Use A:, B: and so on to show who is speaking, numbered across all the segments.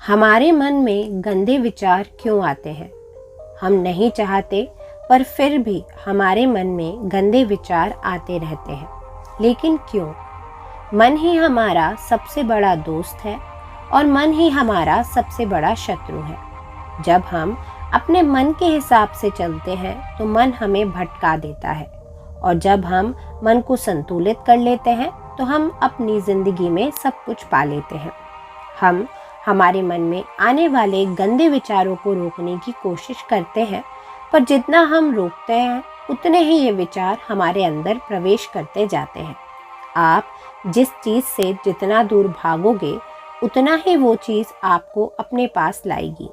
A: हमारे मन में गंदे विचार क्यों आते हैं? हम नहीं चाहते पर फिर भी हमारे मन में गंदे विचार आते रहते हैं। लेकिन क्यों? मन ही हमारा सबसे बड़ा दोस्त है और मन ही हमारा सबसे बड़ा शत्रु है। जब हम अपने मन के हिसाब से चलते हैं तो मन हमें भटका देता है, और जब हम मन को संतुलित कर लेते हैं तो हम अपनी जिंदगी में सब कुछ पा लेते हैं। हम हमारे मन में आने वाले गंदे विचारों को रोकने की कोशिश करते हैं, पर जितना हम रोकते हैं उतने ही ये विचार हमारे अंदर प्रवेश करते जाते हैं। आप जिस चीज़ से जितना दूर भागोगे उतना ही वो चीज़ आपको अपने पास लाएगी।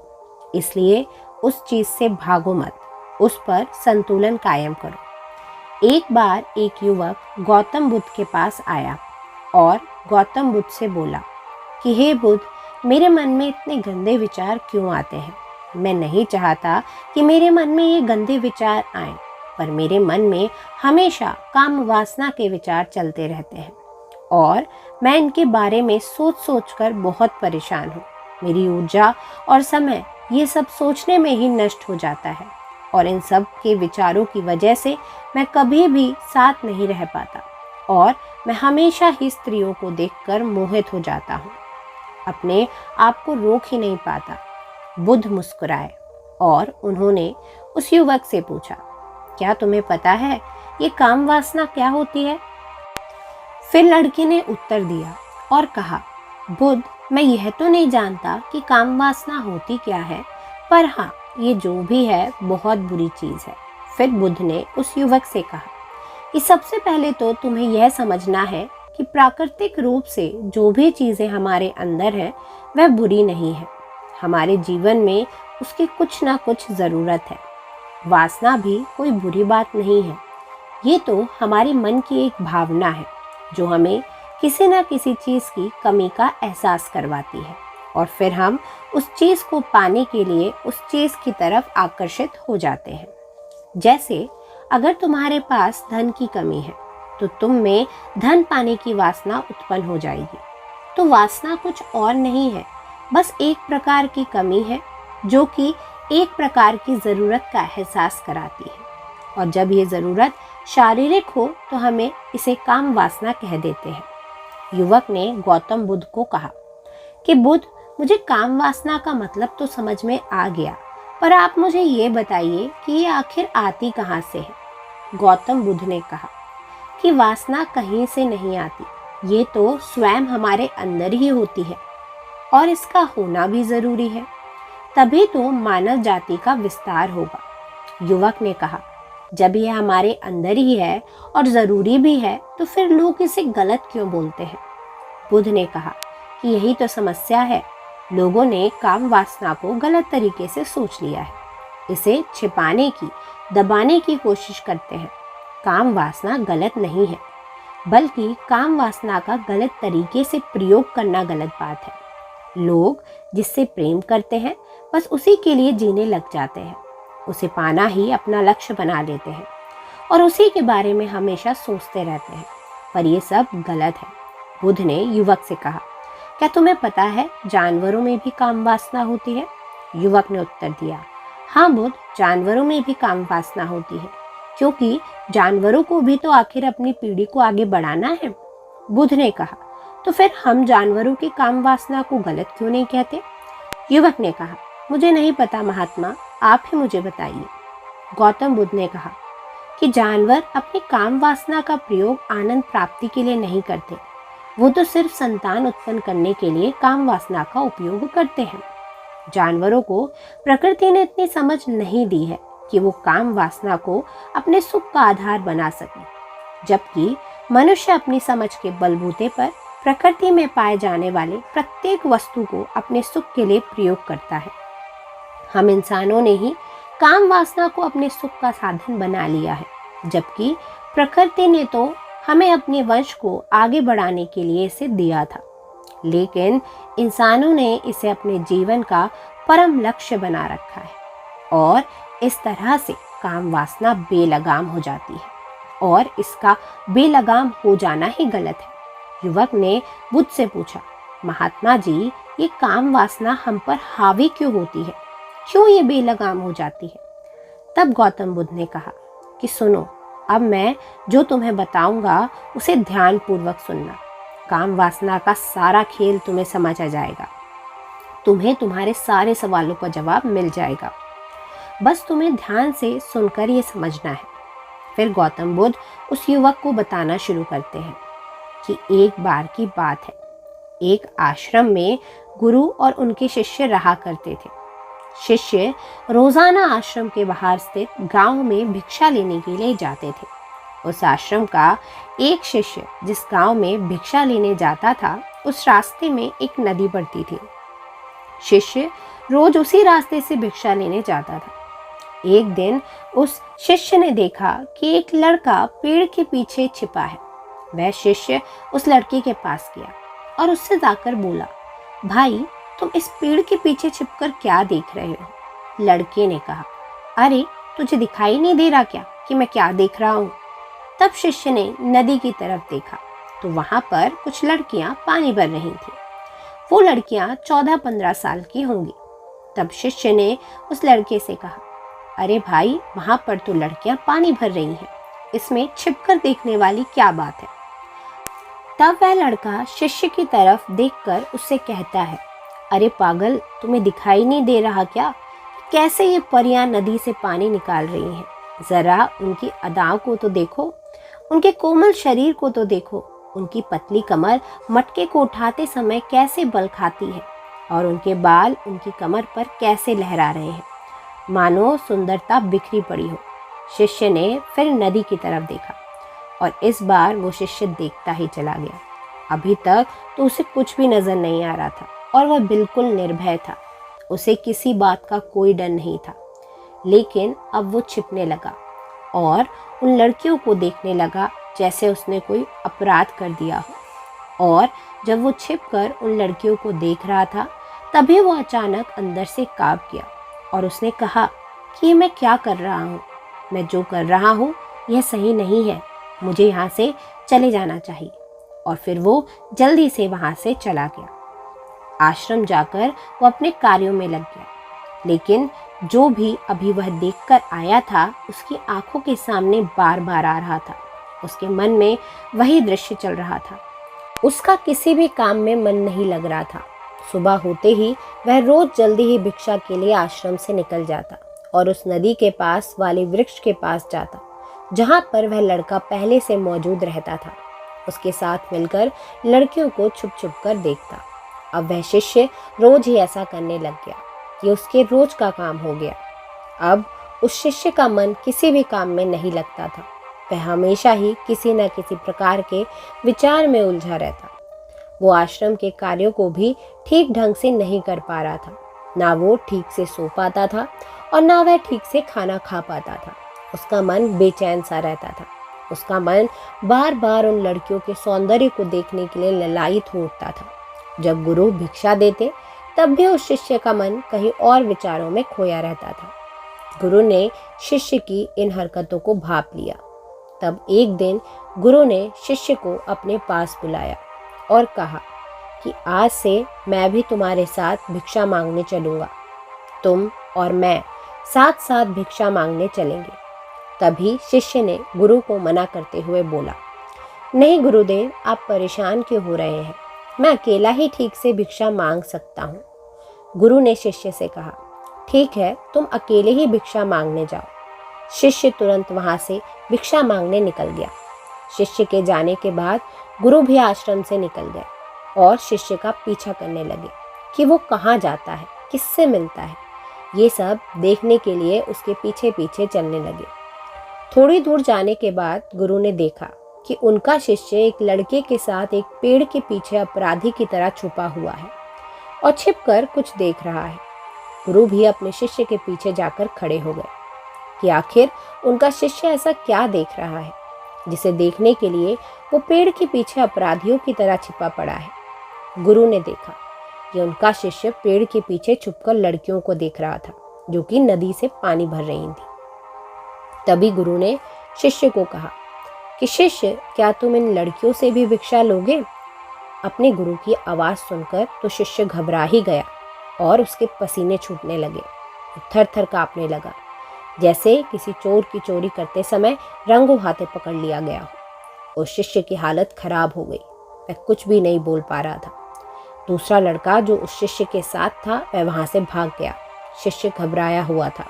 A: इसलिए उस चीज़ से भागो मत, उस पर संतुलन कायम करो। एक बार एक युवक गौतम बुद्ध के पास आया और गौतम बुद्ध से बोला कि हे बुद्ध, मेरे मन में इतने गंदे विचार क्यों आते हैं? मैं नहीं चाहता कि मेरे मन में ये गंदे विचार आएं, पर मेरे मन में हमेशा काम वासना के विचार चलते रहते हैं और मैं इनके बारे में सोच सोच कर बहुत परेशान हूँ। मेरी ऊर्जा और समय ये सब सोचने में ही नष्ट हो जाता है, और इन सब के विचारों की वजह से मैं कभी भी साथ नहीं रह पाता और मैं हमेशा ही स्त्रियों को देखकर मोहित हो जाता हूँ। अपने आप को रोक ही नहीं पाता। बुद्ध मुस्कुराए और उन्होंने उस युवक से पूछा, क्या तुम्हें पता है ये काम वासना क्या होती है? फिर लड़के ने उत्तर दिया और कहा, बुद्ध, मैं यह तो नहीं जानता कि काम वासना होती क्या है, पर हाँ, ये जो भी है बहुत बुरी चीज़ है। फिर बुद्ध ने उस युवक से कहा कि सबसे पहले तो तुम्हें यह समझना है कि प्राकृतिक रूप से जो भी चीज़ें हमारे अंदर हैं वह बुरी नहीं है। हमारे जीवन में उसकी कुछ ना कुछ ज़रूरत है। वासना भी कोई बुरी बात नहीं है। ये तो हमारे मन की एक भावना है जो हमें किसी न किसी चीज़ की कमी का एहसास करवाती है, और फिर हम उस चीज़ को पाने के लिए उस चीज़ की तरफ आकर्षित हो जाते हैं। जैसे अगर तुम्हारे पास धन की कमी है तो तुम में धन पाने की वासना उत्पन्न हो जाएगी। तो वासना कुछ और नहीं है, बस एक प्रकार की कमी है जो कि एक प्रकार की ज़रूरत का एहसास कराती है, और जब ये ज़रूरत शारीरिक हो तो हमें इसे काम वासना कह देते हैं। युवक ने गौतम बुद्ध को कहा कि बुद्ध, मुझे काम वासना का मतलब तो समझ में आ गया, पर आप मुझे ये बताइए कि ये आखिर आती कहाँ से है? गौतम बुद्ध ने कहा कि वासना कहीं से नहीं आती, ये तो स्वयं हमारे अंदर ही होती है, और इसका होना भी जरूरी है, तभी तो मानव जाति का विस्तार होगा। युवक ने कहा, जब यह हमारे अंदर ही है और ज़रूरी भी है तो फिर लोग इसे गलत क्यों बोलते हैं? बुद्ध ने कहा कि यही तो समस्या है। लोगों ने काम वासना को गलत तरीके से सोच लिया है। इसे छिपाने की, दबाने की कोशिश करते हैं। काम वासना गलत नहीं है, बल्कि काम वासना का गलत तरीके से प्रयोग करना गलत बात है। लोग जिससे प्रेम करते हैं बस उसी के लिए जीने लग जाते हैं, उसे पाना ही अपना लक्ष्य बना लेते हैं और उसी के बारे में हमेशा सोचते रहते हैं, पर यह सब गलत है। बुद्ध ने युवक से कहा, क्या तुम्हें पता है जानवरों में भी काम वासना होती है? युवक ने उत्तर दिया, हाँ बुद्ध, जानवरों में भी काम वासना होती है, क्योंकि जानवरों को भी तो आखिर अपनी पीढ़ी को आगे बढ़ाना है। बुद्ध ने कहा, तो फिर हम जानवरों की काम वासना को गलत क्यों नहीं कहते? युवक ने कहा, मुझे नहीं पता महात्मा, आप ही मुझे बताइए। गौतम बुद्ध ने कहा कि जानवर अपनी काम वासना का प्रयोग आनंद प्राप्ति के लिए नहीं करते, वो तो सिर्फ संतान उत्पन्न करने के लिए काम वासना का उपयोग करते हैं। जानवरों को प्रकृति ने इतनी समझ नहीं दी है कि वो काम वासना को अपने सुख का आधार बना सके, जबकि मनुष्य अपनी समझ के बलबूते पर प्रकृति में पाए जाने वाले प्रत्येक वस्तु को अपने सुख के लिए प्रयोग करता है। हम इंसानों ने ही काम वासना को अपने सुख का साधन बना लिया है, जबकि प्रकृति ने तो हमें अपने वंश को आगे बढ़ाने के लिए इसे दिया था, लेकिन इंसानों ने इसे अपने जीवन का परम लक्ष्य बना रखा है, और इस तरह से काम वासना बेलगाम हो जाती है, और इसका बेलगाम हो जाना ही गलत है। युवक ने बुद्ध से पूछा, महात्मा जी, ये काम वासना हम पर हावी क्यों होती है, क्यों ये बेलगाम हो जाती है। तब गौतम बुद्ध ने कहा कि सुनो, अब मैं जो तुम्हें बताऊंगा उसे ध्यान पूर्वक सुनना। काम वासना का सारा खेल तुम्हें समझ आ जाएगा, तुम्हें तुम्हारे सारे सवालों का जवाब मिल जाएगा, बस तुम्हें ध्यान से सुनकर ये समझना है। फिर गौतम बुद्ध उस युवक को बताना शुरू करते हैं कि एक बार की बात है, एक आश्रम में गुरु और उनके शिष्य रहा करते थे। शिष्य रोजाना आश्रम के बाहर स्थित गांव में भिक्षा लेने के लिए जाते थे। उस आश्रम का एक शिष्य जिस गांव में भिक्षा लेने जाता था, उस रास्ते में एक नदी पड़ती थी। शिष्य रोज उसी रास्ते से भिक्षा लेने जाता था। एक दिन उस शिष्य ने देखा कि एक लड़का पेड़ के पीछे छिपा है। वह शिष्य उस लड़के के पास गया और उससे जाकर बोला, भाई, तुम इस पेड़ के पीछे छिपकर क्या देख रहे हो? लड़के ने कहा, अरे, तुझे दिखाई नहीं दे रहा क्या कि मैं क्या देख रहा हूँ? तब शिष्य ने नदी की तरफ देखा तो वहां पर कुछ लड़कियां पानी भर रही थी। वो लड़कियां 14-15 साल की होंगी। तब शिष्य ने उस लड़के से कहा, अरे भाई, वहां पर तो लड़कियां पानी भर रही हैं, इसमें छिपकर देखने वाली क्या बात है? तब वह लड़का शिष्य की तरफ देखकर उससे कहता है, अरे पागल, तुम्हें दिखाई नहीं दे रहा क्या कैसे ये परियां नदी से पानी निकाल रही हैं? जरा उनकी अदाओं को तो देखो, उनके कोमल शरीर को तो देखो, उनकी पतली कमर मटके को उठाते समय कैसे बल खाती है और उनके बाल उनकी कमर पर कैसे लहरा रहे हैं, मानो सुंदरता बिखरी पड़ी हो। शिष्य ने फिर नदी की तरफ देखा और इस बार वो शिष्य देखता ही चला गया। अभी तक तो उसे कुछ भी नजर नहीं आ रहा था और वह बिल्कुल निर्भय था। उसे किसी बात का कोई डर नहीं था। लेकिन अब वो छिपने लगा और उन लड़कियों को देखने लगा जैसे उसने कोई अपराध कर दिया हो। और जब वो छिपकर उन लड़कियों को देख रहा था, तभी वो अचानक अंदर से कांप गया और उसने कहा कि मैं क्या कर रहा हूँ? मैं जो कर रहा हूँ यह सही नहीं है, मुझे यहाँ से चले जाना चाहिए। और फिर वो जल्दी से वहाँ से चला गया। आश्रम जाकर वो अपने कार्यों में लग गया। लेकिन जो भी अभी वह देखकर आया था, उसकी आंखों के सामने बार बार आ रहा था। उसके मन में वही दृश्य चल रहा था। उसका किसी भी काम में मन नहीं लग रहा था। सुबह होते ही वह रोज जल्दी ही भिक्षा के लिए आश्रम से निकल जाता और उस नदी के पास वाले वृक्ष के पास जाता, जहाँ पर वह लड़का पहले से मौजूद रहता था। उसके साथ मिलकर लड़कियों को छुप छुप कर देखता। अब वह शिष्य रोज ही ऐसा करने लग गया। ये उसके रोज का काम हो गया। अब उस शिष्य का मन किसी भी काम में नहीं लगता था। वह हमेशा ही किसी न किसी प्रकार के विचार में उलझा रहता। वो आश्रम के कार्यों को भी ठीक ढंग से नहीं कर पा रहा था। ना वो ठीक से सो पाता था और ना वह ठीक से खाना खा पाता था। उसका मन बेचैन सा रहता था। उसका मन बार बार उन लड़कियों के सौंदर्य को देखने के लिए ललायित हो उठता था। जब गुरु भिक्षा देते, तब भी उस शिष्य का मन कहीं और विचारों में खोया रहता था। गुरु ने शिष्य की इन हरकतों को भांप लिया। तब एक दिन गुरु ने शिष्य को अपने पास बुलाया और कहा कि आज से मैं भी तुम्हारे साथ भिक्षा मांगने चलूंगा। तुम और मैं साथ साथ भिक्षा मांगने चलेंगे। तभी शिष्य ने गुरु को मना करते हुए बोला, नहीं गुरुदेव, आप परेशान क्यों हो रहे हैं? मैं अकेला ही ठीक से भिक्षा मांग सकता हूँ। गुरु ने शिष्य से कहा, ठीक है, तुम अकेले ही भिक्षा मांगने जाओ। शिष्य तुरंत वहां से भिक्षा मांगने निकल गया। शिष्य के जाने के बाद गुरु भी आश्रम से निकल गए और शिष्य का पीछा करने लगे कि वो कहाँ जाता है, किससे मिलता है। ये सब देखने के लिए उसके पीछे पीछे चलने लगे। थोड़ी दूर जाने के बाद गुरु ने देखा कि उनका शिष्य एक लड़के के साथ एक पेड़ के पीछे अपराधी की तरह छुपा हुआ है और छिपकर कुछ देख रहा है। गुरु भी अपने शिष्य के पीछे जाकर खड़े हो गए कि आखिर उनका शिष्य ऐसा क्या देख रहा है जिसे देखने के लिए वो पेड़ के पीछे अपराधियों की तरह छिपा पड़ा है। गुरु ने देखा कि उनका शिष्य पेड़ के पीछे छुपकर लड़कियों को देख रहा था जो कि नदी से पानी भर रही थी। तभी गुरु ने शिष्य को कहा कि शिष्य, क्या तुम इन लड़कियों से भी भिक्षा लोगे? अपने गुरु की आवाज़ सुनकर तो शिष्य घबरा ही गया और उसके पसीने छूटने लगे। थर थर काँपने लगा, जैसे किसी चोर की चोरी करते समय रंगों हाथे पकड़ लिया गया हो। उस शिष्य की हालत खराब हो गई, वह कुछ भी नहीं बोल पा रहा था। दूसरा लड़का जो उस शिष्य के साथ था वह वहाँ से भाग गया। शिष्य घबराया हुआ था,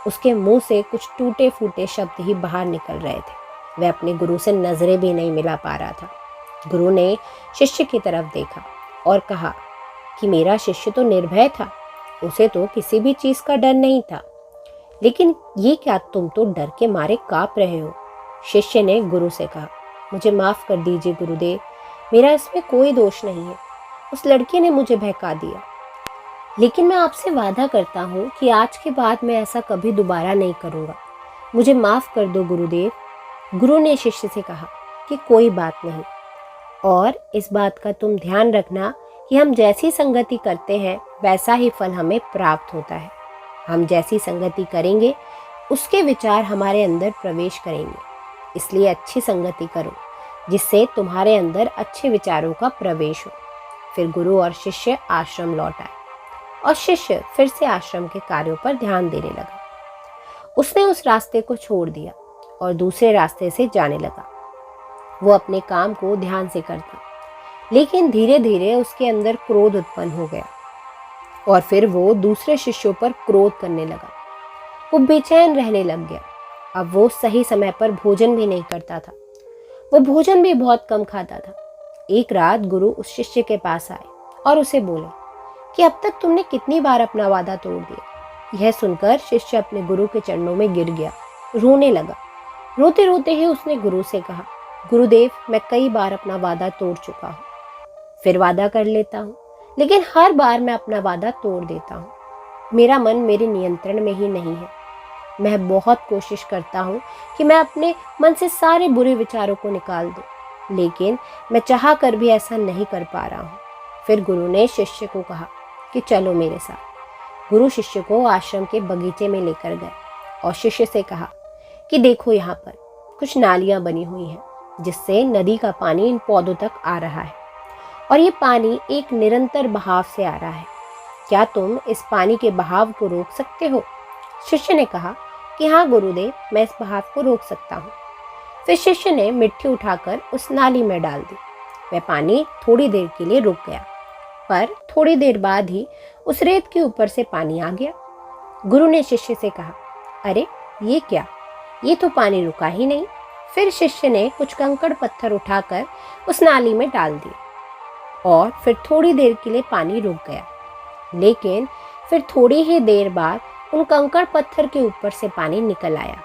A: उसके मुंह से कुछ टूटे फूटे शब्द ही बाहर निकल रहे थे। वह अपने गुरु से नजरें भी नहीं मिला पा रहा था। गुरु ने शिष्य की तरफ देखा और कहा कि मेरा शिष्य तो निर्भय था, उसे तो किसी भी चीज़ का डर नहीं था, लेकिन ये क्या तुम तो डर के मारे काँप रहे हो। शिष्य ने गुरु से कहा, मुझे माफ़ कर दीजिए गुरुदेव, मेरा इसमें कोई दोष नहीं है। उस लड़के ने मुझे बहका दिया, लेकिन मैं आपसे वादा करता हूँ कि आज के बाद मैं ऐसा कभी दोबारा नहीं करूँगा। मुझे माफ़ कर दो गुरुदेव। गुरु ने शिष्य से कहा कि कोई बात नहीं, और इस बात का तुम ध्यान रखना कि हम जैसी संगति करते हैं वैसा ही फल हमें प्राप्त होता है। हम जैसी संगति करेंगे उसके विचार हमारे अंदर प्रवेश करेंगे, इसलिए अच्छी संगति करो जिससे तुम्हारे अंदर अच्छे विचारों का प्रवेश हो। फिर गुरु और शिष्य आश्रम लौट आए और शिष्य फिर से आश्रम के कार्यों पर ध्यान देने लगा। उसने उस रास्ते को छोड़ दिया और दूसरे रास्ते से जाने लगा। वो अपने काम को ध्यान से करता, लेकिन धीरे धीरे उसके अंदर क्रोध उत्पन्न हो गया और फिर वो दूसरे शिष्यों पर क्रोध करने लगा। वो बेचैन रहने लग गया। अब वो सही समय पर भोजन भी नहीं करता था, वो भोजन भी बहुत कम खाता था। एक रात गुरु उस शिष्य के पास आए और उसे बोले कि अब तक तुमने कितनी बार अपना वादा तोड़ दिया। यह सुनकर शिष्य अपने गुरु के चरणों में गिर गया, रोने लगा। रोते रोते ही उसने गुरु से कहा, गुरुदेव, मैं कई बार अपना वादा तोड़ चुका हूँ, फिर वादा कर लेता हूँ, लेकिन हर बार मैं अपना वादा तोड़ देता हूँ। मेरा मन मेरे नियंत्रण में ही नहीं है। मैं बहुत कोशिश करता हूँ कि मैं अपने मन से सारे बुरे विचारों को निकाल दूँ, लेकिन मैं चाह कर भी ऐसा नहीं कर पा रहा हूँ। फिर गुरु ने शिष्य को कहा कि चलो मेरे साथ। गुरु शिष्य को आश्रम के बगीचे में लेकर गए और शिष्य से कहा कि देखो, यहाँ पर कुछ नालियाँ बनी हुई हैं जिससे नदी का पानी इन पौधों तक आ रहा है, और ये पानी एक निरंतर बहाव से आ रहा है। क्या तुम इस पानी के बहाव को रोक सकते हो? शिष्य ने कहा कि हाँ गुरुदेव, मैं इस बहाव को रोक सकता हूँ। फिर शिष्य ने मिट्टी उठाकर उस नाली में डाल दी। वह पानी थोड़ी देर के लिए रुक गया, पर थोड़ी देर बाद ही उस रेत के ऊपर से पानी आ गया। गुरु ने शिष्य से कहा, अरे ये क्या, ये तो पानी रुका ही नहीं। फिर शिष्य ने कुछ कंकड़ पत्थर उठाकर उस नाली में डाल दिए और फिर थोड़ी देर के लिए पानी रुक गया, लेकिन फिर थोड़ी ही देर बाद उन कंकड़ पत्थर के ऊपर से पानी निकल आया।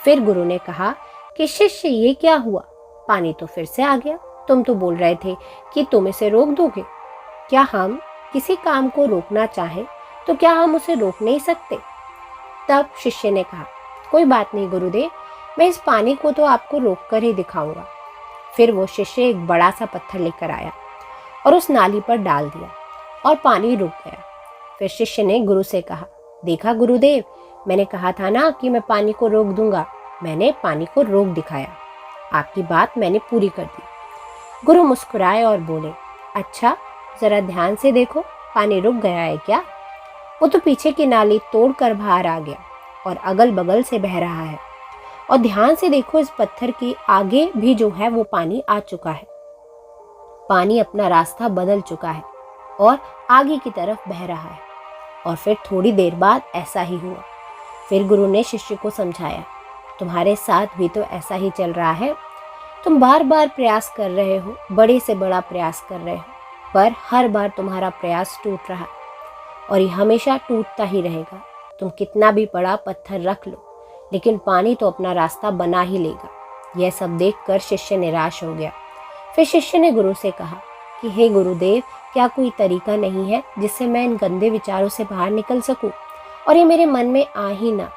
A: फिर गुरु ने कहा कि शिष्य, ये क्या हुआ, पानी तो फिर से आ गया। तुम तो बोल रहे थे कि तुम इसे रोक दोगे। क्या हम किसी काम को रोकना चाहें तो क्या हम उसे रोक नहीं सकते? तब शिष्य ने कहा, कोई बात नहीं गुरुदेव, मैं इस पानी को तो आपको रोक कर ही दिखाऊंगा। फिर वो शिष्य एक बड़ा सा पत्थर लेकर आया और उस नाली पर डाल दिया और पानी रुक गया। फिर शिष्य ने गुरु से कहा, देखा गुरुदेव, मैंने कहा था ना कि मैं पानी को रोक दूंगा। मैंने पानी को रोक दिखाया, आपकी बात मैंने पूरी कर दी। गुरु मुस्कुराए और बोले, अच्छा, जरा ध्यान से देखो, पानी रुक गया है क्या? वो तो पीछे की नाली तोड़कर बाहर आ गया और अगल बगल से बह रहा है। और ध्यान से देखो, इस पत्थर के आगे भी जो है वो पानी आ चुका है। पानी अपना रास्ता बदल चुका है और आगे की तरफ बह रहा है। और फिर थोड़ी देर बाद ऐसा ही हुआ। फिर गुरु ने शिष्य को समझाया, तुम्हारे साथ भी तो ऐसा ही चल रहा है। तुम बार बार प्रयास कर रहे हो, बड़े से बड़ा प्रयास कर रहे हो, पर हर बार तुम्हारा प्रयास टूट रहा है और ये हमेशा टूटता ही रहेगा। तुम कितना भी बड़ा पत्थर रख लो, लेकिन पानी तो अपना रास्ता बना ही लेगा। यह सब देखकर शिष्य निराश हो गया। फिर शिष्य ने गुरु से कहा कि हे गुरुदेव, क्या कोई तरीका नहीं है जिससे मैं इन गंदे विचारों से बाहर निकल सकूं और ये मेरे मन में आ ही ना?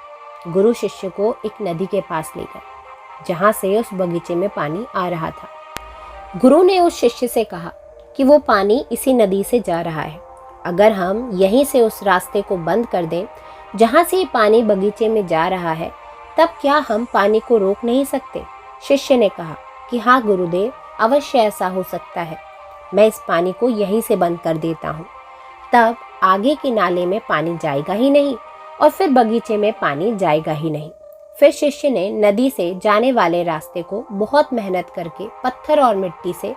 A: गुरु शिष्य को एक नदी के पास ले गए जहाँ से उस बगीचे में पानी आ रहा था। गुरु ने उस शिष्य से कहा कि वो पानी इसी नदी से जा रहा है। अगर हम यहीं से उस रास्ते को बंद कर दें जहाँ से ये पानी बगीचे में जा रहा है, तब क्या हम पानी को रोक नहीं सकते? शिष्य ने कहा कि हाँ गुरुदेव, अवश्य ऐसा हो सकता है, मैं इस पानी को यहीं से बंद कर देता हूँ। तब आगे के नाले में पानी जाएगा ही नहीं और फिर बगीचे में पानी जाएगा ही नहीं। फिर शिष्य ने नदी से जाने वाले रास्ते को बहुत मेहनत करके पत्थर और मिट्टी से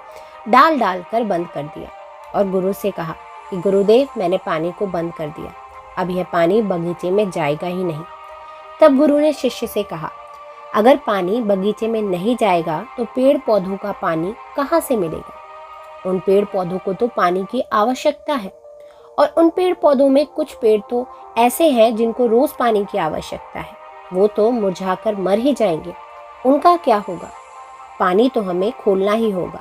A: डाल डाल कर बंद कर दिया और गुरु से कहा कि गुरुदेव, मैंने पानी को बंद कर दिया, अब यह पानी बगीचे में जाएगा ही नहीं। तब गुरु ने शिष्य से कहा, अगर पानी बगीचे में नहीं जाएगा तो पेड़ पौधों का पानी कहाँ से मिलेगा? उन पेड़ पौधों को तो पानी की आवश्यकता है और उन पेड़ पौधों में कुछ पेड़ तो ऐसे हैं जिनको रोज पानी की आवश्यकता है, वो तो मुरझाकर मर ही जाएंगे, उनका क्या होगा? पानी तो हमें खोलना ही होगा।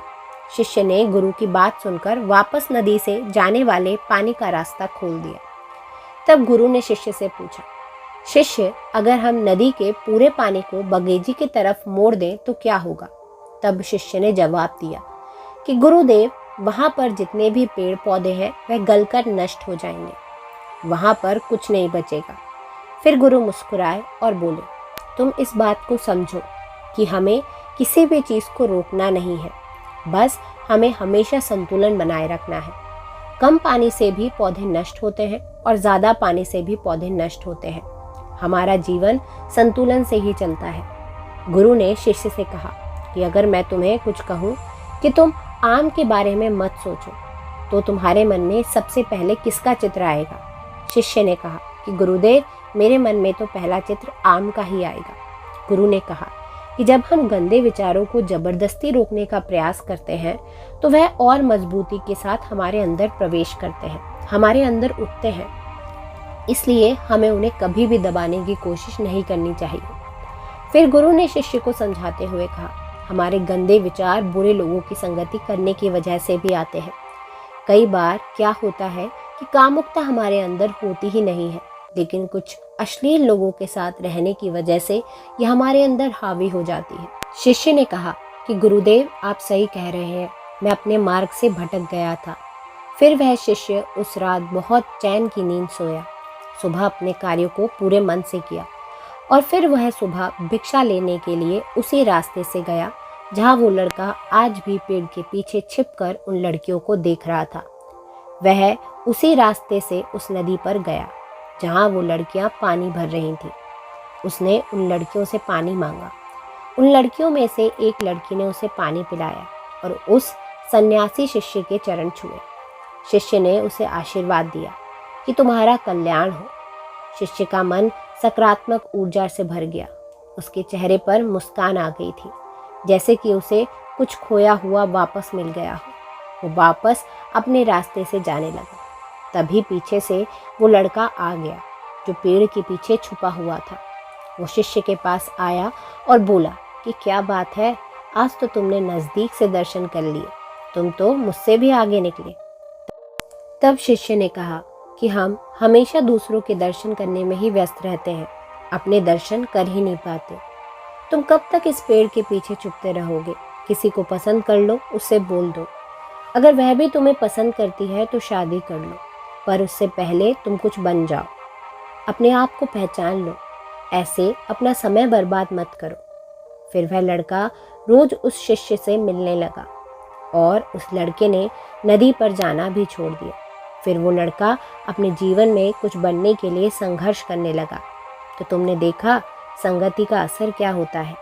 A: शिष्य ने गुरु की बात सुनकर वापस नदी से जाने वाले पानी का रास्ता खोल दिया। तब गुरु ने शिष्य से पूछा, शिष्य, अगर हम नदी के पूरे पानी को बगीचे की तरफ मोड़ दें तो क्या होगा? तब शिष्य ने जवाब दिया कि गुरुदेव, वहां पर जितने भी पेड़ पौधे हैं वह गलकर नष्ट हो जाएंगे, वहां पर कुछ नहीं बचेगा। फिर गुरु मुस्कुराए और बोले, तुम इस बात को समझो कि हमें किसी भी चीज़ को रोकना नहीं है, बस हमें हमेशा संतुलन बनाए रखना है। कम पानी से भी पौधे नष्ट होते हैं और ज़्यादा पानी से भी पौधे नष्ट होते हैं। हमारा जीवन संतुलन से ही चलता है। गुरु ने शिष्य से कहा कि अगर मैं तुम्हें कुछ कहूँ कि तुम आम के बारे में मत सोचो, तो तुम्हारे मन में सबसे पहले किसका चित्र आएगा? शिष्य ने कहा कि गुरुदेव, मेरे मन में तो पहला चित्र आम का ही आएगा। गुरु ने कहा कि जब हम गंदे विचारों को जबरदस्ती रोकने का प्रयास करते हैं तो वह और मजबूती के साथ हमारे अंदर प्रवेश करते हैं, हमारे अंदर उठते हैं। इसलिए हमें उन्हें कभी भी दबाने की कोशिश नहीं करनी चाहिए। फिर गुरु ने शिष्य को समझाते हुए कहा, हमारे गंदे विचार बुरे लोगों की संगति करने की वजह से भी आते हैं। कई बार क्या होता है कि कामुकता हमारे अंदर होती ही नहीं है, लेकिन कुछ अश्लील लोगों के साथ रहने की वजह से यह हमारे अंदर हावी हो जाती है। शिष्य ने कहा कि गुरुदेव, आप सही कह रहे हैं, मैं अपने मार्ग से भटक गया था। फिर वह शिष्य उस रात बहुत चैन की नींद सोया। सुबह अपने कार्यों को पूरे मन से किया और फिर वह सुबह भिक्षा लेने के लिए उसी रास्ते से गया जहाँ वो लड़का आज भी पेड़ के पीछे छिपकर उन लड़कियों को देख रहा था। वह उसी रास्ते से उस नदी पर गया जहाँ वो लड़कियाँ पानी भर रही थीं। उसने उन लड़कियों से पानी मांगा। उन लड़कियों में से एक लड़की ने उसे पानी पिलाया और उस सन्यासी शिष्य के चरण छुए। शिष्य ने उसे आशीर्वाद दिया कि तुम्हारा कल्याण हो। शिष्य का मन सकारात्मक ऊर्जा से भर गया। उसके चेहरे पर मुस्कान आ गई थी, जैसे कि उसे कुछ खोया हुआ वापस मिल गया हो। वो वापस अपने रास्ते से जाने लगा। तभी पीछे से वो लड़का आ गया जो पेड़ के पीछे छुपा हुआ था। वो शिष्य के पास आया और बोला कि क्या बात है, आज तो तुमने नज़दीक से दर्शन कर लिए, तुम तो मुझसे भी आगे निकले। तब शिष्य ने कहा कि हम हमेशा दूसरों के दर्शन करने में ही व्यस्त रहते हैं, अपने दर्शन कर ही नहीं पाते। तुम कब तक इस पेड़ के पीछे छुपते रहोगे? किसी को पसंद कर लो, उससे बोल दो। अगर वह भी तुम्हें पसंद करती है तो शादी कर लो, पर उससे पहले तुम कुछ बन जाओ। अपने आप को पहचान लो, ऐसे अपना समय बर्बाद मत करो। फिर वह लड़का रोज उस शिष्य से मिलने लगा और उस लड़के ने नदी पर जाना भी छोड़ दिया। फिर वो लड़का अपने जीवन में कुछ बनने के लिए संघर्ष करने लगा। तो तुमने देखा संगति का असर क्या होता है।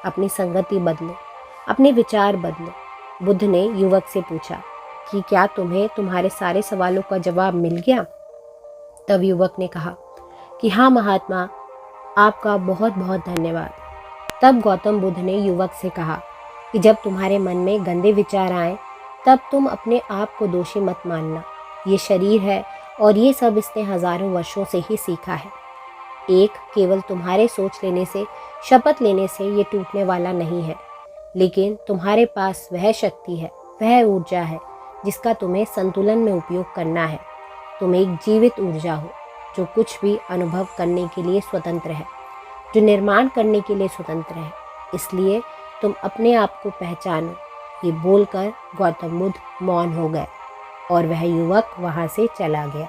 A: अपनी संगति बदलो, अपने विचार बदलो। बुद्ध ने युवक से पूछा कि क्या तुम्हें तुम्हारे सारे सवालों का जवाब मिल गया? तब युवक ने कहा कि हाँ महात्मा, आपका बहुत बहुत धन्यवाद। तब गौतम बुद्ध ने युवक से कहा कि जब तुम्हारे मन में गंदे विचार आए तब तुम अपने आप को दोषी मत मानना। ये शरीर है और ये सब इसने हजारों वर्षों से ही सीखा है। एक केवल तुम्हारे सोच लेने से, शपथ लेने से ये टूटने वाला नहीं है, लेकिन तुम्हारे पास वह शक्ति है, वह ऊर्जा है जिसका तुम्हें संतुलन में उपयोग करना है। तुम एक जीवित ऊर्जा हो जो कुछ भी अनुभव करने के लिए स्वतंत्र है, जो निर्माण करने के लिए स्वतंत्र है। इसलिए तुम अपने आप को पहचानो। ये बोलकर गौतम बुद्ध मौन हो गए और वह युवक वहाँ से चला गया।